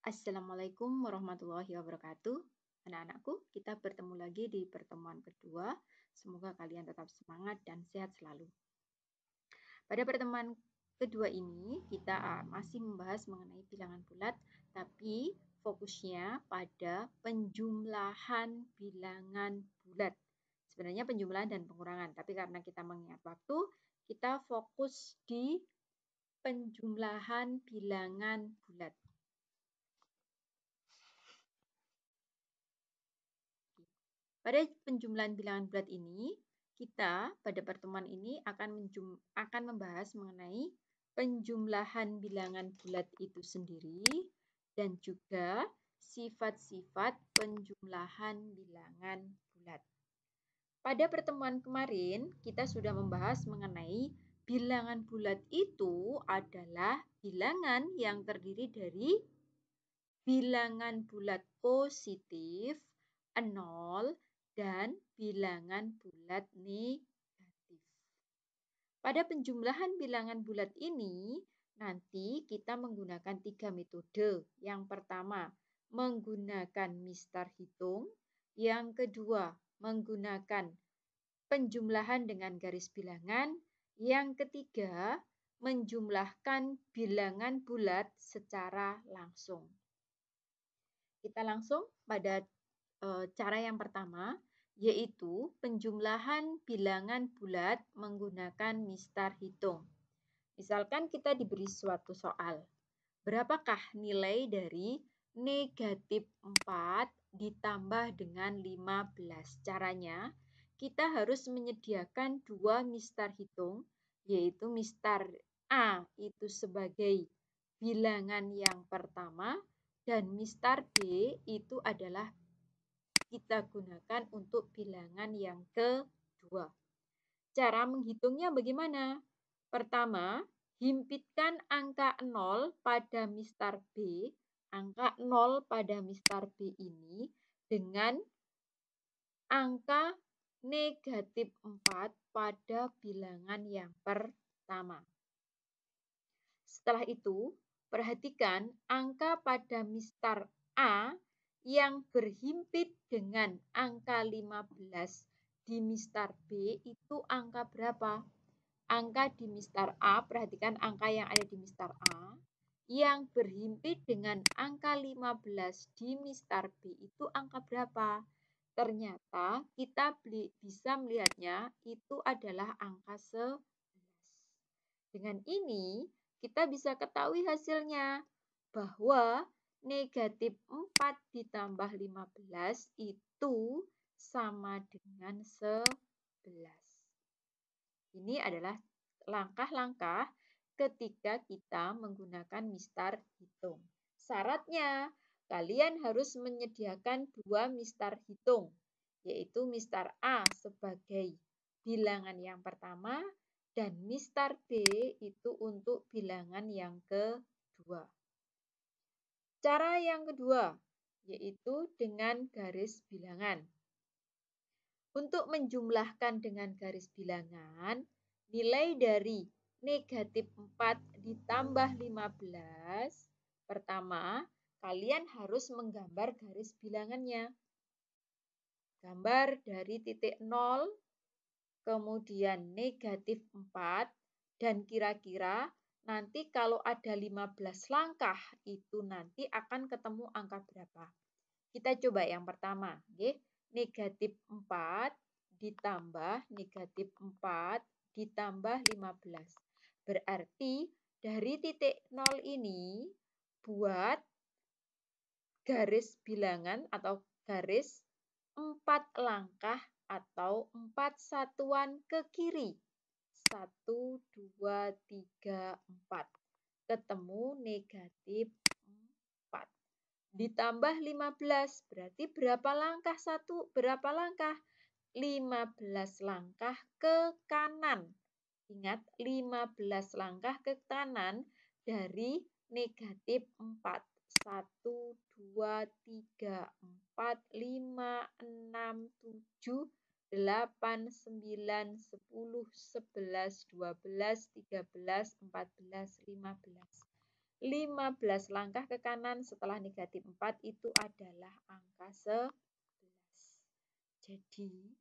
Assalamualaikum warahmatullahi wabarakatuh. Anak-anakku, kita bertemu lagi di pertemuan kedua. Semoga kalian tetap semangat dan sehat selalu. Pada pertemuan kedua ini, kita masih membahas mengenai bilangan bulat, tapi fokusnya pada penjumlahan bilangan bulat. Sebenarnya penjumlahan dan pengurangan, tapi karena kita mengingat waktu, kita fokus di penjumlahan bilangan bulat. Pada penjumlahan bilangan bulat ini, kita pada pertemuan ini akan membahas mengenai penjumlahan bilangan bulat itu sendiri dan juga sifat-sifat penjumlahan bilangan bulat. Pada pertemuan kemarin, kita sudah membahas mengenai bilangan bulat itu adalah bilangan yang terdiri dari bilangan bulat positif, 0, dan bilangan bulat negatif. Pada penjumlahan bilangan bulat ini, nanti kita menggunakan 3 metode. Yang pertama, menggunakan mistar hitung. Yang kedua, menggunakan penjumlahan dengan garis bilangan. Yang ketiga, menjumlahkan bilangan bulat secara langsung. Kita langsung pada cara yang pertama, yaitu penjumlahan bilangan bulat menggunakan mistar hitung. Misalkan kita diberi suatu soal. Berapakah nilai dari negatif 4 ditambah dengan 15? Caranya, kita harus menyediakan dua mistar hitung, yaitu mistar A itu sebagai bilangan yang pertama, dan mistar B itu adalah kita gunakan untuk bilangan yang kedua. Cara menghitungnya bagaimana? Pertama, himpitkan angka 0 pada mistar B. Angka 0 pada mistar B ini dengan angka negatif 4 pada bilangan yang pertama. Setelah itu, perhatikan angka pada mistar A yang berhimpit dengan angka 15 di mistar B itu angka berapa? Angka di mistar A, perhatikan angka yang ada di mistar A, yang berhimpit dengan angka 15 di mistar B itu angka berapa? Ternyata kita bisa melihatnya itu adalah angka 11. Dengan ini, kita bisa ketahui hasilnya bahwa negatif 4 ditambah 15 itu sama dengan 11. Ini adalah langkah-langkah ketika kita menggunakan mistar hitung. Syaratnya, kalian harus menyediakan dua mistar hitung, yaitu mistar A sebagai bilangan yang pertama dan mistar B itu untuk bilangan yang kedua. Cara yang kedua, yaitu dengan garis bilangan. Untuk menjumlahkan dengan garis bilangan, nilai dari negatif 4 ditambah 15, pertama, kalian harus menggambar garis bilangannya. Gambar dari titik 0, kemudian negatif 4, dan kira-kira nanti kalau ada 15 langkah, itu nanti akan ketemu angka berapa. Kita coba yang pertama, okay? Negatif 4 ditambah negatif 4 ditambah 15. Berarti dari titik 0 ini buat garis bilangan atau garis 4 langkah atau 4 satuan ke kiri. 1, 2, 3, 4. Ketemu negatif 4. Ditambah 15, berarti berapa langkah berapa langkah? 15 langkah ke kanan. Ingat, 15 langkah ke kanan dari negatif 4. 1, 2, 3, 4, 5, 6, 7, 8, 9, 10, 11, 12, 13, 14, 15. 15 langkah ke kanan setelah negatif 4 itu adalah angka 11. Jadi,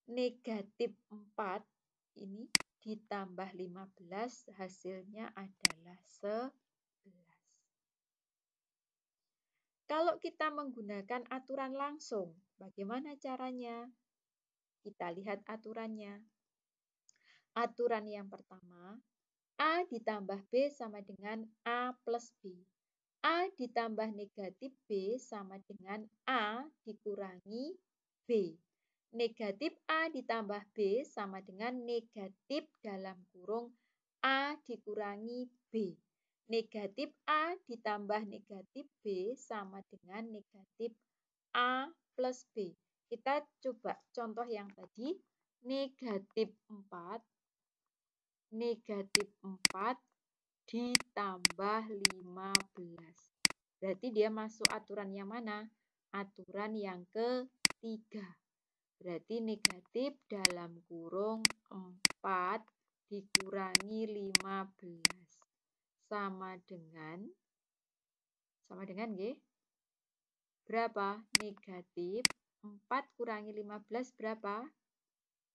negatif 4 ini ditambah 15 hasilnya adalah 11. Kalau kita menggunakan aturan langsung, bagaimana caranya? Kita lihat aturannya. Aturan yang pertama, A ditambah B sama dengan A plus B. A ditambah negatif B sama dengan A dikurangi B. Negatif A ditambah B sama dengan negatif dalam kurung A dikurangi B. Negatif A ditambah negatif B sama dengan negatif A plus B. Kita coba contoh yang tadi. Negatif 4 ditambah 15. Berarti dia masuk aturan yang mana? Aturan yang ketiga. Berarti negatif dalam kurung 4 dikurangi 15 sama dengan berapa? Negatif 4 kurangi 15 berapa?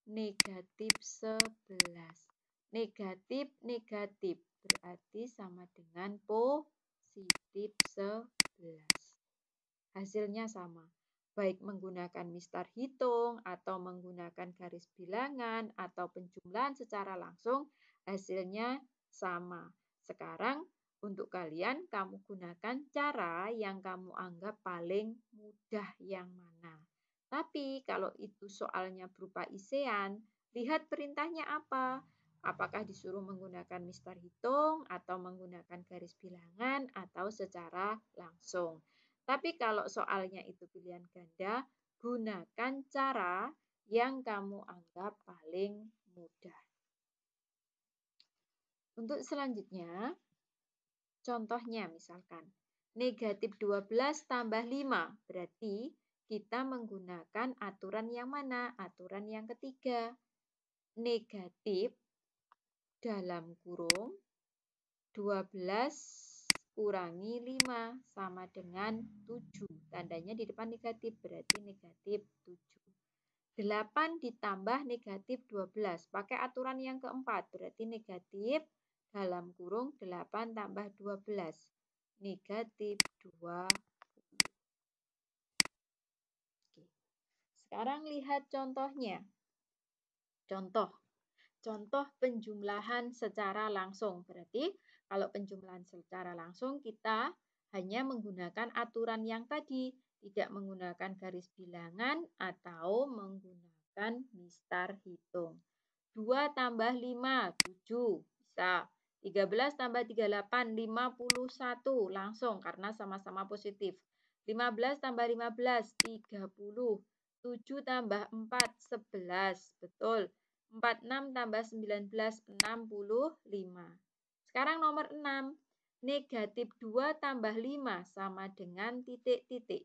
Negatif 11. Negatif, negatif. Berarti sama dengan positif 11. Hasilnya sama. Baik menggunakan mistar hitung atau menggunakan garis bilangan atau penjumlahan secara langsung, hasilnya sama. Sekarang untuk kalian, kamu gunakan cara yang kamu anggap paling mudah yang mana. Tapi kalau itu soalnya berupa isean, lihat perintahnya apa. Apakah disuruh menggunakan mistar hitung atau menggunakan garis bilangan atau secara langsung. Tapi kalau soalnya itu pilihan ganda, gunakan cara yang kamu anggap paling mudah. Untuk selanjutnya, contohnya misalkan, negatif 12 tambah 5. Berarti kita menggunakan aturan yang mana? Aturan yang ketiga. Negatif dalam kurung 12 kurangi 5 sama dengan 7. Tandanya di depan negatif, berarti negatif 7. 8 ditambah negatif 12. Pakai aturan yang keempat, berarti negatif dalam kurung 8 tambah 12. Negatif 20. Oke. Sekarang lihat contohnya. Contoh penjumlahan secara langsung. Berarti kalau penjumlahan secara langsung kita hanya menggunakan aturan yang tadi, tidak menggunakan garis bilangan atau menggunakan mistar hitung. 2 tambah 5, 7. Bisa. 13 tambah 38, 51. Langsung karena sama-sama positif. 15 tambah 15, 30. 7 tambah 4, 11. Betul. 46 tambah 19, 65. Sekarang nomor 6. Negatif 2 tambah 5 sama dengan titik-titik.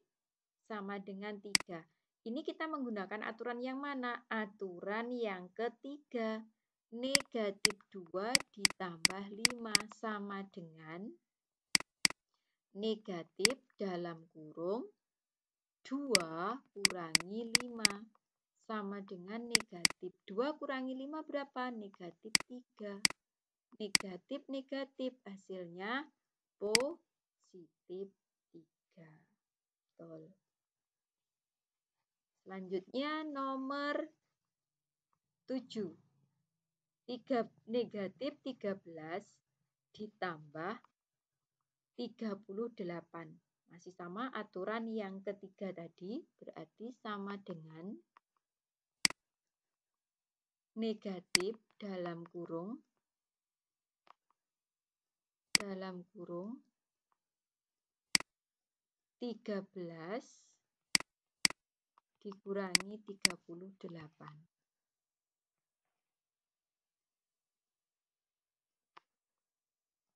Sama dengan 3. Ini kita menggunakan aturan yang mana? Aturan yang ketiga. Negatif 2 ditambah 5 sama dengan negatif dalam kurung 2 kurangi 5. Sama dengan negatif 2 kurangi 5 berapa? Negatif 3. Negatif, negatif. Hasilnya positif 3. Betul. Selanjutnya nomor 7. Negatif 13 ditambah 38. Masih sama aturan yang ketiga tadi, berarti sama dengan negatif dalam kurung 13 dikurangi 38.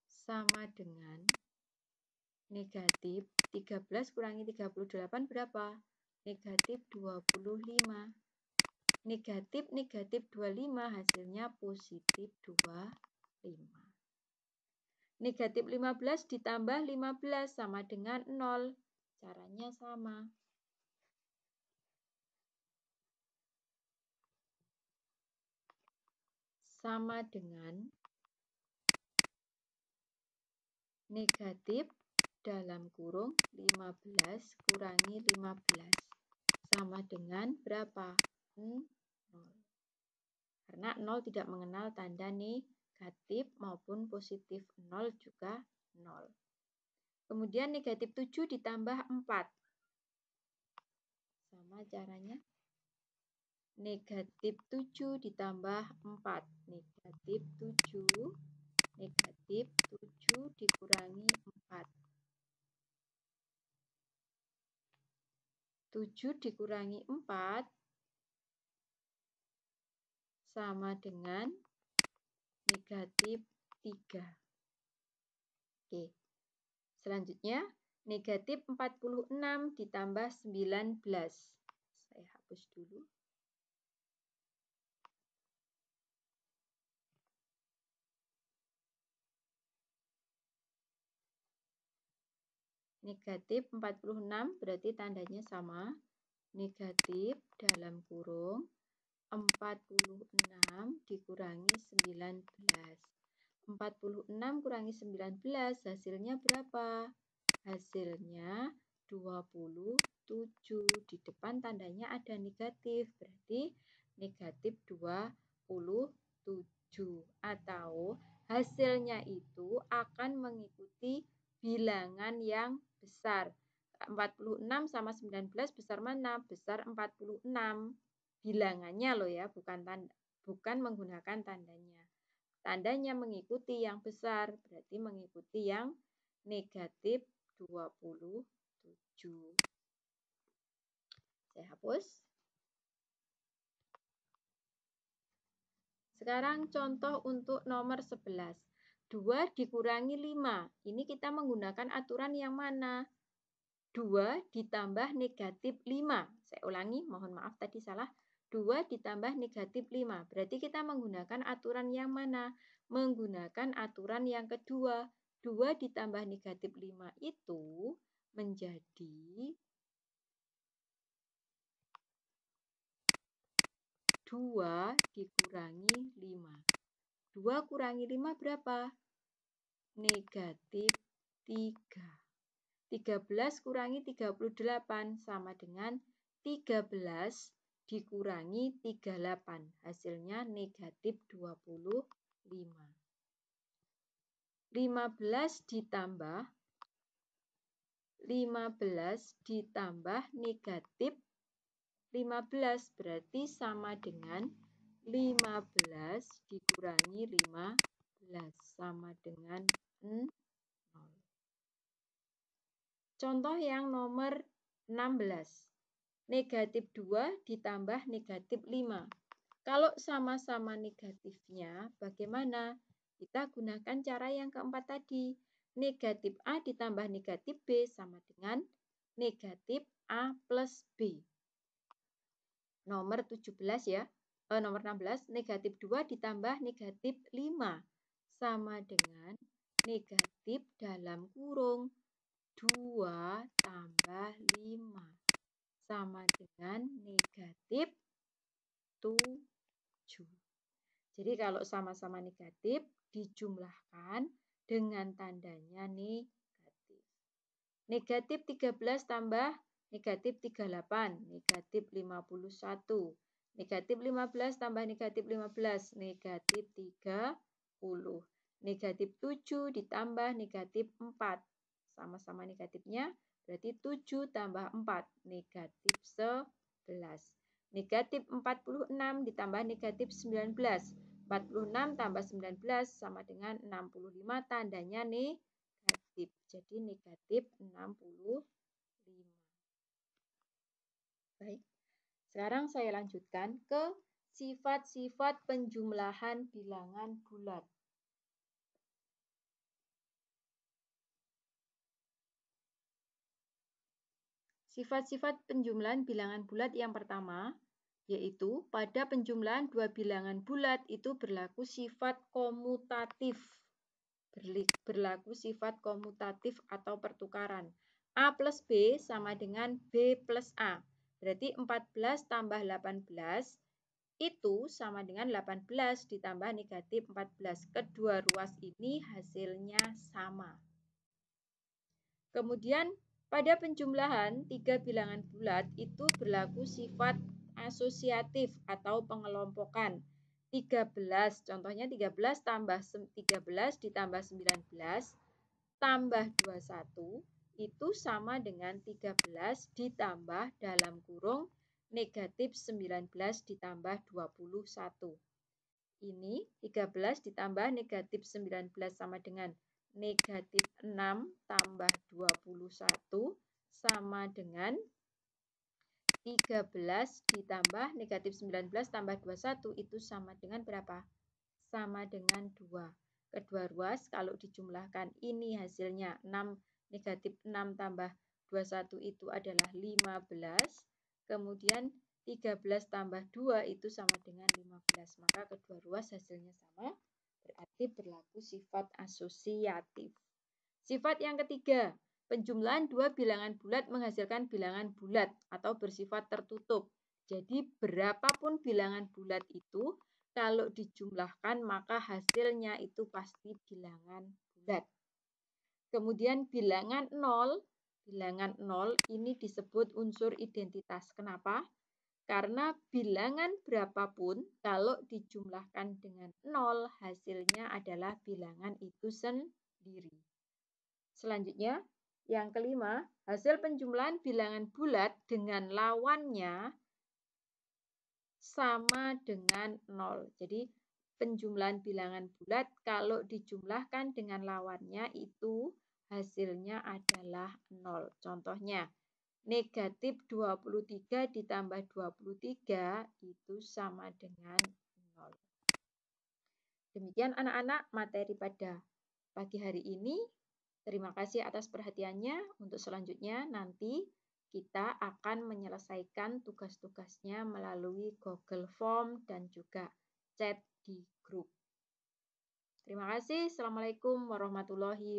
Sama dengan negatif 13 kurangi 38 berapa? Negatif 25. Negatif, negatif 25 hasilnya positif 25. Negatif 15 ditambah 15 sama dengan 0. Caranya sama. Sama dengan negatif dalam kurung 15 kurangi 15. Sama dengan berapa? 0. Karena 0 tidak mengenal tanda negatif maupun positif. 0 juga 0. Kemudian negatif 7 ditambah 4. Sama caranya. Negatif 7 ditambah 4. Negatif 7. Negatif 7 dikurangi 4. 7 dikurangi 4 sama dengan negatif 3. Oke. Selanjutnya, negatif 46 ditambah 19. Saya hapus dulu. Negatif 46 berarti tandanya sama. Negatif dalam kurung 46 dikurangi 19. 46 kurangi 19 hasilnya berapa? Hasilnya 27. Di depan tandanya ada negatif, berarti negatif 27. Atau hasilnya itu akan mengikuti bilangan yang besar. 46 sama 19 besar mana? Besar 46. Bilangannya loh ya, bukan menggunakan tandanya. Tandanya mengikuti yang besar, berarti mengikuti yang negatif 27. Saya hapus. Sekarang contoh untuk nomor 11. 2 dikurangi 5. Ini kita menggunakan aturan yang mana? 2 ditambah negatif 5. Saya ulangi, mohon maaf tadi salah. 2 ditambah negatif 5. Berarti kita menggunakan aturan yang mana? Menggunakan aturan yang kedua. 2 ditambah negatif 5 itu menjadi 2 dikurangi 5. 2 kurangi 5 berapa? Negatif 3. 13 kurangi 38 sama dengan 13 dikurangi 38. Hasilnya negatif 25. 15 ditambah negatif 15 berarti sama dengan 15 dikurangi 15 sama dengan 0. Contoh yang nomor 16. Negatif 2 ditambah negatif 5. Kalau sama-sama negatifnya, bagaimana? Kita gunakan cara yang keempat tadi. Negatif A ditambah negatif B sama dengan negatif A plus B. Nomor 17 ya. Nomor 16, negatif 2 ditambah negatif 5 sama dengan negatif dalam kurung 2 tambah 5 sama dengan negatif 7. Jadi kalau sama-sama negatif dijumlahkan dengan tandanya negatif. Negatif 13 tambah negatif 38, negatif 51. Negatif 15 tambah negatif 15, negatif 30. Negatif 7 ditambah negatif 4. Sama-sama negatifnya, berarti 7 tambah 4, negatif 11. Negatif 46 ditambah negatif 19. 46 tambah 19 sama dengan 65, tandanya negatif. Jadi negatif 65. Baik, sekarang saya lanjutkan ke sifat-sifat penjumlahan bilangan bulat. Sifat-sifat penjumlahan bilangan bulat yang pertama, yaitu pada penjumlahan dua bilangan bulat itu berlaku sifat komutatif. berlaku sifat komutatif atau pertukaran. A plus B sama dengan B plus A. Berarti 14 tambah 18 itu sama dengan 18 ditambah negatif 14. Kedua ruas ini hasilnya sama. Kemudian pada penjumlahan 3 bilangan bulat itu berlaku sifat asosiatif atau pengelompokan. 13, contohnya 13 tambah 13 ditambah 19 tambah 21 itu sama dengan 13 ditambah dalam kurung negatif 19 ditambah 21. Ini 13 ditambah negatif 19 sama dengan negatif 6 tambah 21 sama dengan 13 ditambah negatif 19 tambah 21 itu sama dengan berapa? Sama dengan 2. Kedua ruas kalau dijumlahkan ini hasilnya 6, negatif 6 tambah 21 itu adalah 15. Kemudian 13 tambah 2 itu sama dengan 15. Maka kedua ruas hasilnya sama, berarti berlaku sifat asosiatif. Sifat yang ketiga, penjumlahan dua bilangan bulat menghasilkan bilangan bulat atau bersifat tertutup. Jadi berapapun bilangan bulat itu, kalau dijumlahkan maka hasilnya itu pasti bilangan bulat. Kemudian bilangan 0 ini disebut unsur identitas. Kenapa? Karena bilangan berapapun kalau dijumlahkan dengan 0 hasilnya adalah bilangan itu sendiri. Selanjutnya, yang kelima, hasil penjumlahan bilangan bulat dengan lawannya sama dengan 0. Jadi, penjumlahan bilangan bulat kalau dijumlahkan dengan lawannya itu hasilnya adalah 0. Contohnya, negatif 23 ditambah 23 itu sama dengan 0. Demikian anak-anak materi pada pagi hari ini. Terima kasih atas perhatiannya. Untuk selanjutnya nanti kita akan menyelesaikan tugas-tugasnya melalui Google Form dan juga chat di grup. Terima kasih. Assalamualaikum warahmatullahi wabarakatuh.